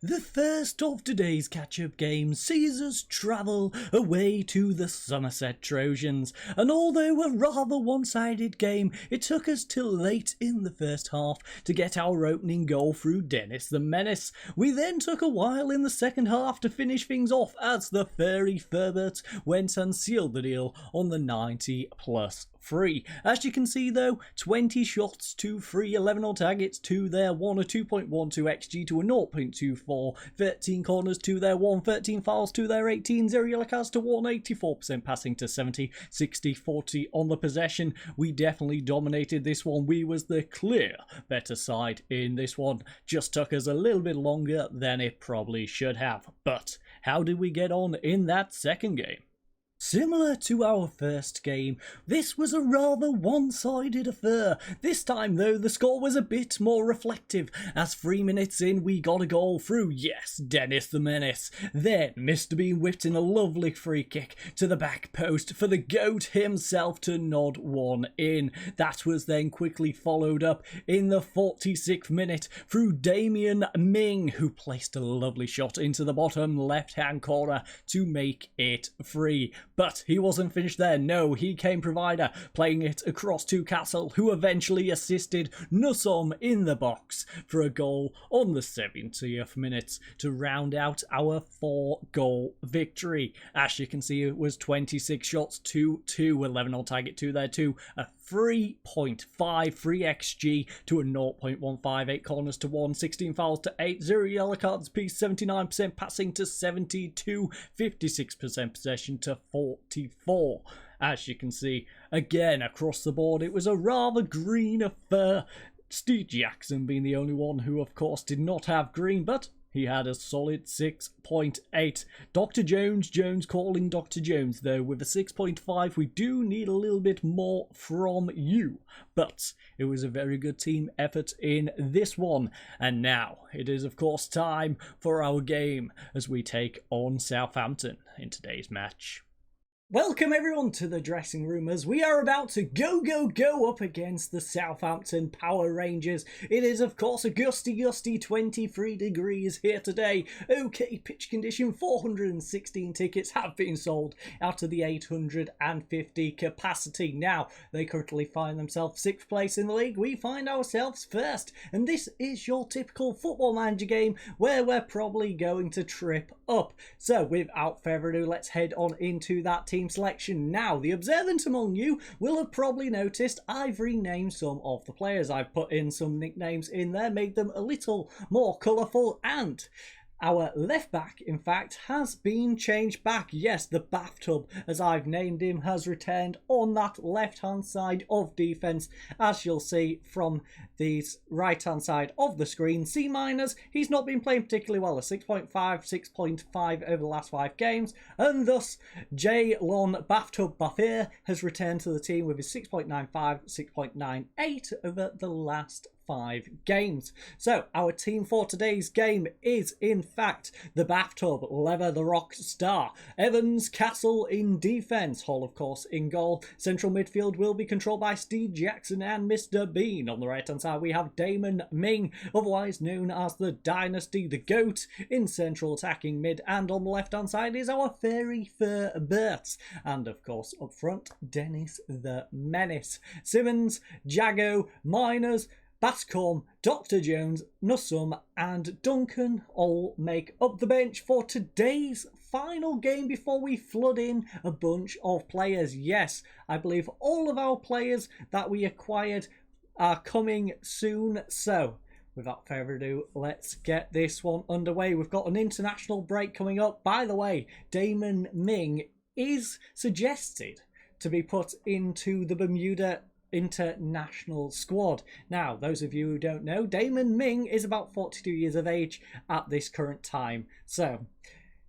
The first of today's catch-up game sees us travel away to the Somerset Trojans, and although a rather one-sided game, it took us till late in the first half to get our opening goal through Dennis the Menace. We then took a while in the second half to finish things off as the furry Furbert went and sealed the deal on the 90+3. As you can see though, 20 shots to 3, 11 on targets to their 1, a 2.12 XG to a 0.24, 13 corners to their 1, 13 fouls to their 18, 0 yellow cards to 1, 84% passing to 70, 60, 40 on the possession. We definitely dominated this one. We was the clear better side in this one. Just took us a little bit longer than it probably should have. But how did we get on in that second game? Similar to our first game, this was a rather one-sided affair. This time though, the score was a bit more reflective, as 3 minutes in we got a goal through, yes, Dennis the Menace. Then Mr. Bean whipped in a lovely free kick to the back post for the GOAT himself to nod one in. That was then quickly followed up in the 46th minute through Damien Ming, who placed a lovely shot into the bottom left-hand corner to make it 3. But he wasn't finished there, no, he came provider, playing it across to Castle, who eventually assisted Nussom in the box for a goal on the 70th minute to round out our 4-goal victory. As you can see, it was 26 shots to 2, 11 on target to there too, a 3.53 XG to a 0.15, 8 corners to 1, 16 fouls to 8, 0 yellow cards piece, 79% passing to 72, 56% possession to 44. As you can see, again across the board, it was a rather green affair. Steve Jackson being the only one who of course did not have green, but he had a solid 6.8. Dr. Jones calling Dr. Jones, though, with a 6.5. We do need a little bit more from you. But it was a very good team effort in this one. And now it is, of course, time for our game as we take on Southampton in today's match. Welcome everyone to the dressing room as we are about to go up against the Southampton Power Rangers. It is of course a gusty 23 degrees here today. Okay, pitch condition, 416 tickets have been sold out of the 850 capacity. Now, they currently find themselves 6th place in the league. We find ourselves 1st. And this is your typical Football Manager game where we're probably going to trip up. So without further ado, let's head on into that team selection now. The observant among you will have probably noticed I've renamed some of the players. I've put in some nicknames in there, made them a little more colourful, and our left back, in fact, has been changed back. Yes, the bathtub, as I've named him, has returned on that left-hand side of defence. As you'll see from the right-hand side of the screen, C-, he's not been playing particularly well. A 6.5, 6.5 over the last 5 games. And thus, J. Lon Bathtub Bafir has returned to the team with his 6.95, 6.98 over the last 5 games. So our team for today's game is in fact the Bathtub, Lever the Rock Star, Evans, Castle in defence, Hall of course in goal. Central midfield will be controlled by Steve Jackson and Mr. Bean. On the right hand side we have Damon Ming, otherwise known as the Dynasty, the GOAT in central attacking mid, and on the left hand side is our fairy Furbert, and of course up front Dennis the Menace. Simmons, Jago, Miners, Bascom, Dr. Jones, Nussum and Duncan all make up the bench for today's final game before we flood in a bunch of players. Yes, I believe all of our players that we acquired are coming soon. So, without further ado, let's get this one underway. We've got an international break coming up. By the way, Damon Ming is suggested to be put into the Bermuda international squad. Now, those of you who don't know, Damon Ming is about 42 years of age at this current time. So,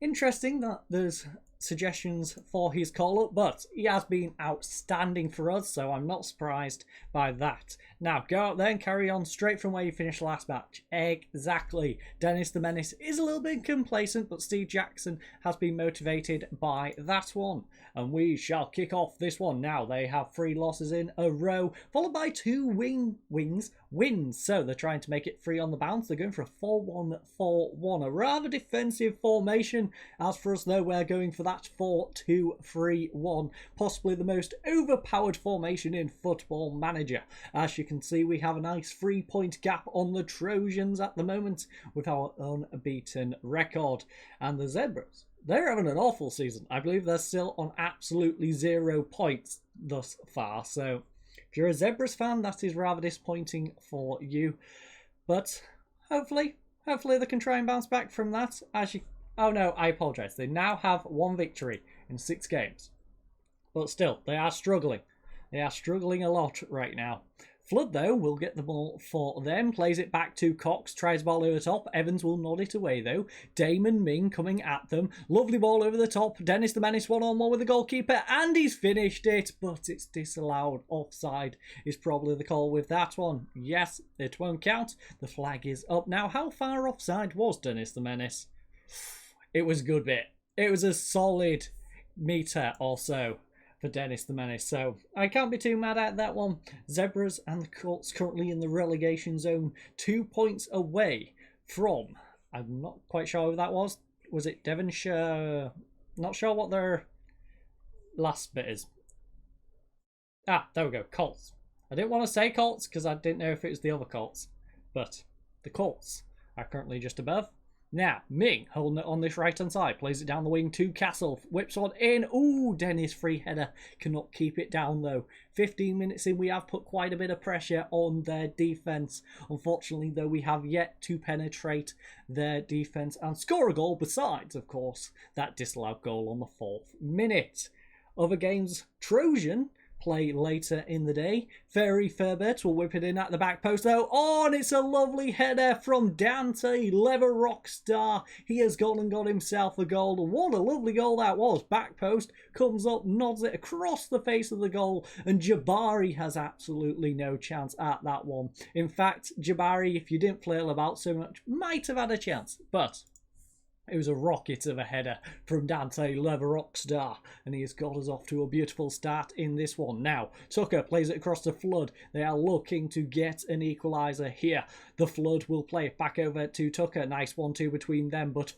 interesting that there's suggestions for his call-up, but he has been outstanding for us, so I'm not surprised by that. Now, go out there and carry on straight from where you finished last match. Exactly. Dennis the Menace is a little bit complacent, but Steve Jackson has been motivated by that one. And we shall kick off this one now. They have 3 losses in a row, followed by 2 wins. So they're trying to make it 3 on the bounce. They're going for a 4-1-4-1, a rather defensive formation. As for us, though, we're going for that 4-2-3-1, possibly the most overpowered formation in Football Manager. As you can see, we have a nice 3-point gap on the Trojans at the moment with our unbeaten record. And the Zebras, they're having an awful season. I believe they're still on absolutely 0 points thus far. So if you're a Zebras fan, that is rather disappointing for you. But hopefully they can try and bounce back from that. Oh no, I apologise. They now have 1 victory in 6 games. But still, they are struggling. They are struggling a lot right now. Flood, though, will get the ball for them. Plays it back to Cox. Tries ball over the top. Evans will nod it away, though. Damon Ming coming at them. Lovely ball over the top. Dennis the Menace 1-on-1 with the goalkeeper. And he's finished it. But it's disallowed. Offside is probably the call with that one. Yes, it won't count. The flag is up. Now, how far offside was Dennis the Menace? It was a good bit. It was a solid metre or so for Dennis the Menace, so I can't be too mad at that one. Zebras and the Colts currently in the relegation zone, 2 points away from, I'm not quite sure who that was. Was it Devonshire? Not sure what their last bit is. Ah, there we go, Colts. I didn't want to say Colts because I didn't know if it was the other Colts, but the Colts are currently just above. Now, Ming holding it on this right-hand side. Plays it down the wing to Castle. Whips one in. Ooh, Dennis free header. Cannot keep it down, though. 15 minutes in, we have put quite a bit of pressure on their defence. Unfortunately, though, we have yet to penetrate their defence and score a goal besides, of course, that disallowed goal on the 4th minute. Other games, Trojan play later in the day. Fairy Furbert will whip it in at the back post though. Oh, and it's a lovely header from Dante, Lever Rockstar. He has gone and got himself a goal. And what a lovely goal that was. Back post, comes up, nods it across the face of the goal. And Jabari has absolutely no chance at that one. In fact, Jabari, if you didn't flail about so much, might have had a chance. But it was a rocket of a header from Dante Lever Rockstar, and he has got us off to a beautiful start in this one. Now, Tucker plays it across the Flood. They are looking to get an equaliser here. The Flood will play it back over to Tucker. Nice 1-2 between them, but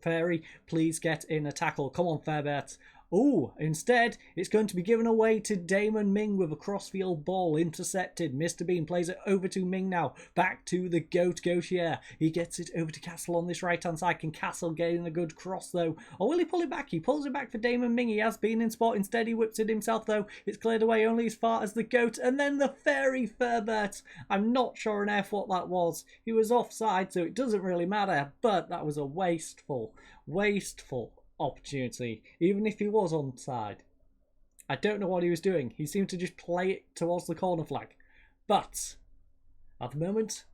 Fairy, please get in a tackle. Come on, Fairbert. Oh, instead, it's going to be given away to Damon Ming with a crossfield ball intercepted. Mr. Bean plays it over to Ming now. Back to the goat Gautier. He gets it over to Castle on this right-hand side. Can Castle get in a good cross, though? Or will he pull it back? He pulls it back for Damon Ming. He has been in spot. Instead, he whips it himself, though. It's cleared away only as far as the goat. And then the Fairy Furbert. I'm not sure an F what that was. He was offside, so it doesn't really matter. But that was a wasteful opportunity, even if he was onside. I don't know what he was doing. He seemed to just play it towards the corner flag. But at the moment,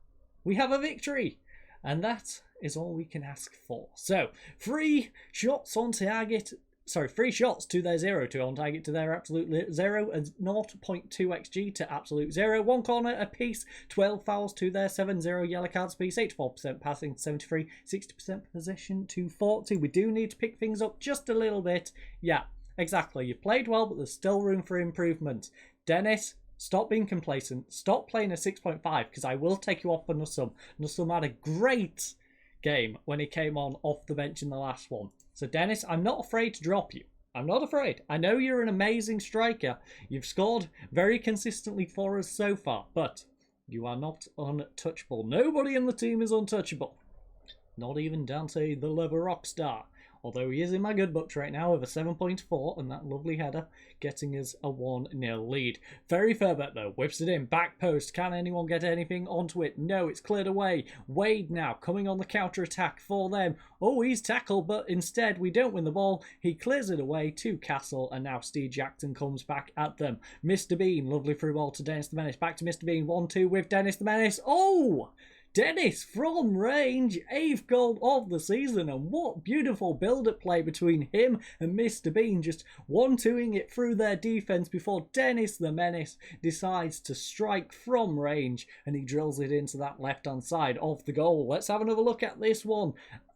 we have a victory, and that is all we can ask for. So, 3 shots on target. Sorry, 3 shots to their 0, 2 on target to their absolute 0, and 0.2 XG to absolute 0. 1 corner apiece, 12 fouls to their 7, 0 yellow cards apiece, 84% passing, 73, 60% possession to 40. We do need to pick things up just a little bit. Yeah, exactly. You've played well, but there's still room for improvement. Dennis, stop being complacent. Stop playing a 6.5, because I will take you off for Nussum. Nussum had a great game when he came on off the bench in the last one. So Dennis, I'm not afraid to drop you. I'm not afraid. I know you're an amazing striker. You've scored very consistently for us so far, but you are not untouchable. Nobody in the team is untouchable. Not even Dante the Lever Rockstar. Although he is in my good books right now with a 7.4 and that lovely header getting us a 1-0 lead. Very Furbert though, whips it in, back post. Can anyone get anything onto it? No, it's cleared away. Wade now coming on the counter attack for them. Oh, he's tackled, but instead we don't win the ball. He clears it away to Castle, and now Steve Jackson comes back at them. Mr. Bean, lovely through ball to Dennis the Menace. Back to Mr. Bean, 1-2 with Dennis the Menace. Oh! Dennis from range, 8th goal of the season, and what beautiful build-up play between him and Mr. Bean, just 1-2ing it through their defence before Dennis the Menace decides to strike from range, and he drills it into that left-hand side of the goal. Let's have another look at this one.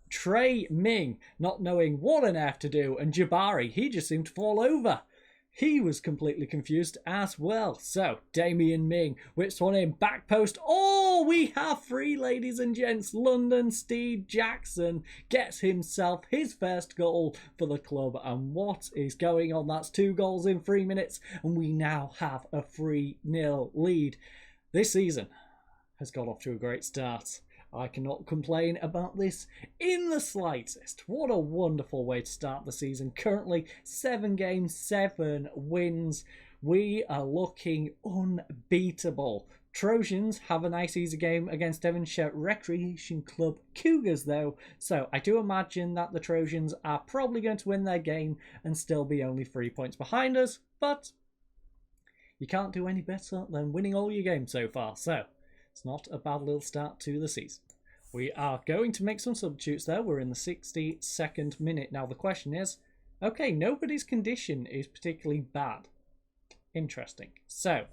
Trey Ming not knowing what on earth to do, and Jabari, he just seemed to fall over. He was completely confused as well. So, Damien Ming whips one in, back post. Oh, we have three, ladies and gents. London Steve Jackson gets himself his first goal for the club. And what is going on? That's 2 goals in 3 minutes. And we now have a 3-0 lead. This season has got off to a great start. I cannot complain about this in the slightest. What a wonderful way to start the season. Currently 7 games, 7 wins. We are looking unbeatable. Trojans have a nice easy game against Devonshire Recreation Club Cougars though. So I do imagine that the Trojans are probably going to win their game and still be only 3 points behind us. But you can't do any better than winning all your games so far. So it's not a bad little start to the season. We are going to make some substitutes there. We're in the 62nd minute. Now the question is, okay, nobody's condition is particularly bad. Interesting. So,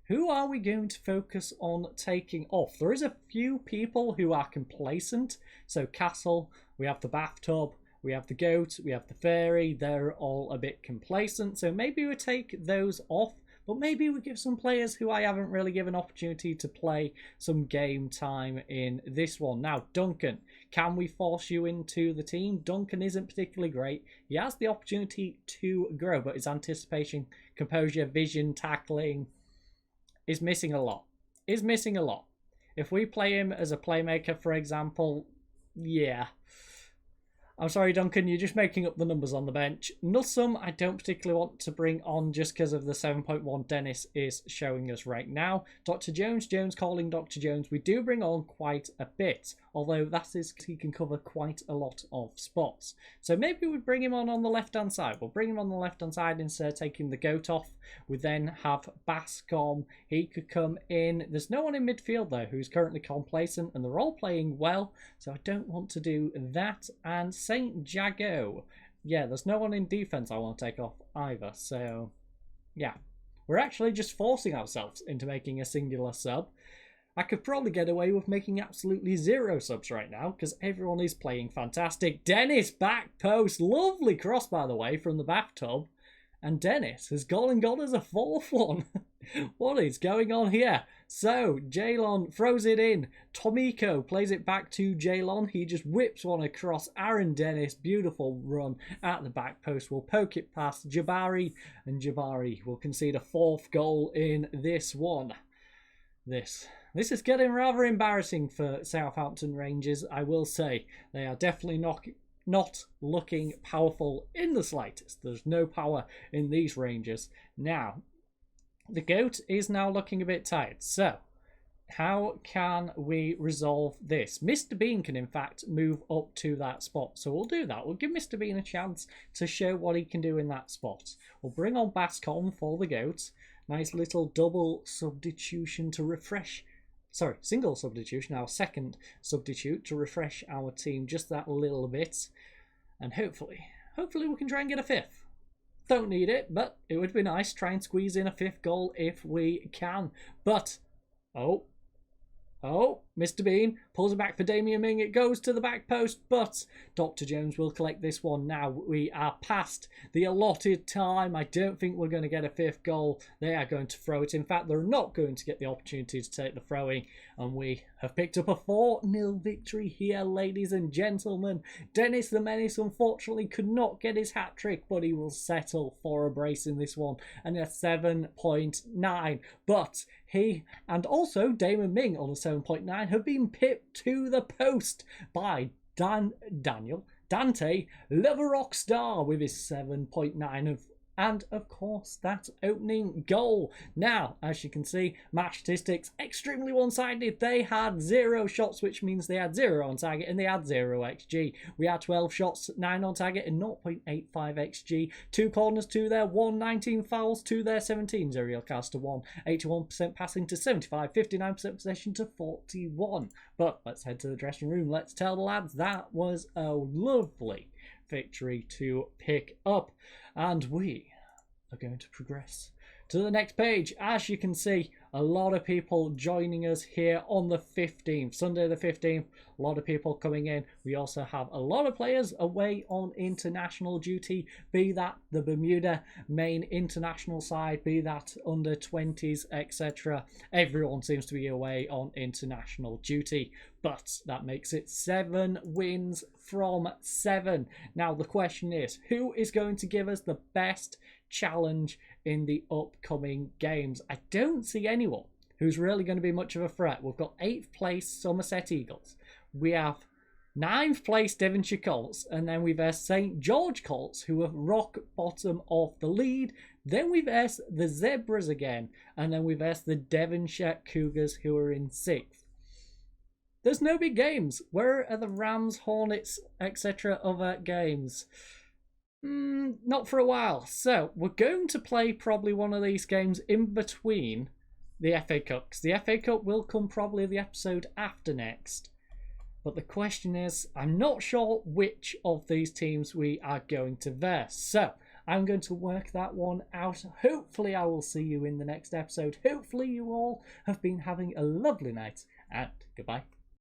who are we going to focus on taking off? There is a few people who are complacent. So Castle, we have the Bathtub, we have the Goat, we have the Fairy. They're all a bit complacent. So maybe we take those off. But maybe we give some players who I haven't really given opportunity to play some game time in this one. Now, Duncan, can we force you into the team? Duncan isn't particularly great. He has the opportunity to grow, but his anticipation, composure, vision, tackling is missing a lot. If we play him as a playmaker, for example, yeah. I'm sorry, Duncan, you're just making up the numbers on the bench. Nussum, I don't particularly want to bring on just because of the 7.1 Dennis is showing us right now. Dr. Jones, calling Dr. Jones. We do bring on quite a bit, although that is he can cover quite a lot of spots. So maybe we bring him on the left-hand side. We'll bring him on the left-hand side instead of taking the Goat off. We then have Bascom. He could come in. There's no one in midfield, though, who's currently complacent, and they're all playing well, so I don't want to do that. And St. Jago. Yeah, there's no one in defence I want to take off either. So, yeah. We're actually just forcing ourselves into making a singular sub. I could probably get away with making absolutely 0 subs right now because everyone is playing fantastic. Dennis back post. Lovely cross, by the way, from the Bathtub. And Dennis has gone and got us a 4th one. What is going on here? So, Jaylon throws it in. Tomiko plays it back to Jaylon. He just whips one across Aaron Dennis. Beautiful run at the back post. We'll poke it past Jabari. And Jabari will concede a 4th goal in this one. This is getting rather embarrassing for Southampton Rangers, I will say. They are definitely not looking powerful in the slightest. There's no power in these Rangers. Now, the Goat is now looking a bit tired. So, how can we resolve this? Mr. Bean can, in fact, move up to that spot. So we'll do that. We'll give Mr. Bean a chance to show what he can do in that spot. We'll bring on Bascom for the Goat. Nice little double substitution to refresh. Sorry, single substitution, our second substitute to refresh our team just that little bit. And hopefully we can try and get a 5th. Don't need it, but it would be nice. Try and squeeze in a 5th goal if we can. But, oh, Mr. Bean pulls it back for Damien Ming. It goes to the back post, but Dr. Jones will collect this one. Now we are past the allotted time. I don't think we're going to get a 5th goal. They are going to throw it. In fact, they're not going to get the opportunity to take the throwing. And we have picked up a 4-0 victory here, ladies and gentlemen. Dennis the Menace unfortunately could not get his hat-trick, but he will settle for a brace in this one. And a 7.9. But he and also Damon Ming on a 7.9 have been pipped to the post by Dante Leverockstar with his 7.9 of and of course that opening goal. Now, as you can see, match statistics extremely one-sided. They had 0 shots, which means they had 0 on target, and they had 0 XG. We had 12 shots, 9 on target, and 0.85 XG. 2 corners, 2 there, 1, 19 fouls, 2 there, 17 zero yards to 1, 81% passing to 75, 59% possession to 41. But let's head to the dressing room. Let's tell the lads that was a lovely victory to pick up, and we are going to progress to the next page. As you can see, a lot of people joining us here on the 15th, Sunday the 15th. A lot of people coming in. We also have a lot of players away on international duty, be that the Bermuda main international side, be that under 20s, etc. Everyone seems to be away on international duty, but that makes it 7 wins from 7. Now the question is, who is going to give us the best challenge in the upcoming games? I don't see anyone who's really going to be much of a threat. We've got 8th place Somerset Eagles. We have 9th place Devonshire Colts, and then we've St George Colts, who are rock bottom of the lead. Then we've the Zebras again, and then we've the Devonshire Cougars, who are in 6th. There's no big games. Where are the Rams, Hornets, etc. other games? Not for a while. So we're going to play probably one of these games in between the FA Cup, because the FA Cup will come probably the episode after next. But the question is, I'm not sure which of these teams we are going to verse. So I'm going to work that one out. Hopefully I will see you in the next episode. Hopefully you all have been having a lovely night, and goodbye.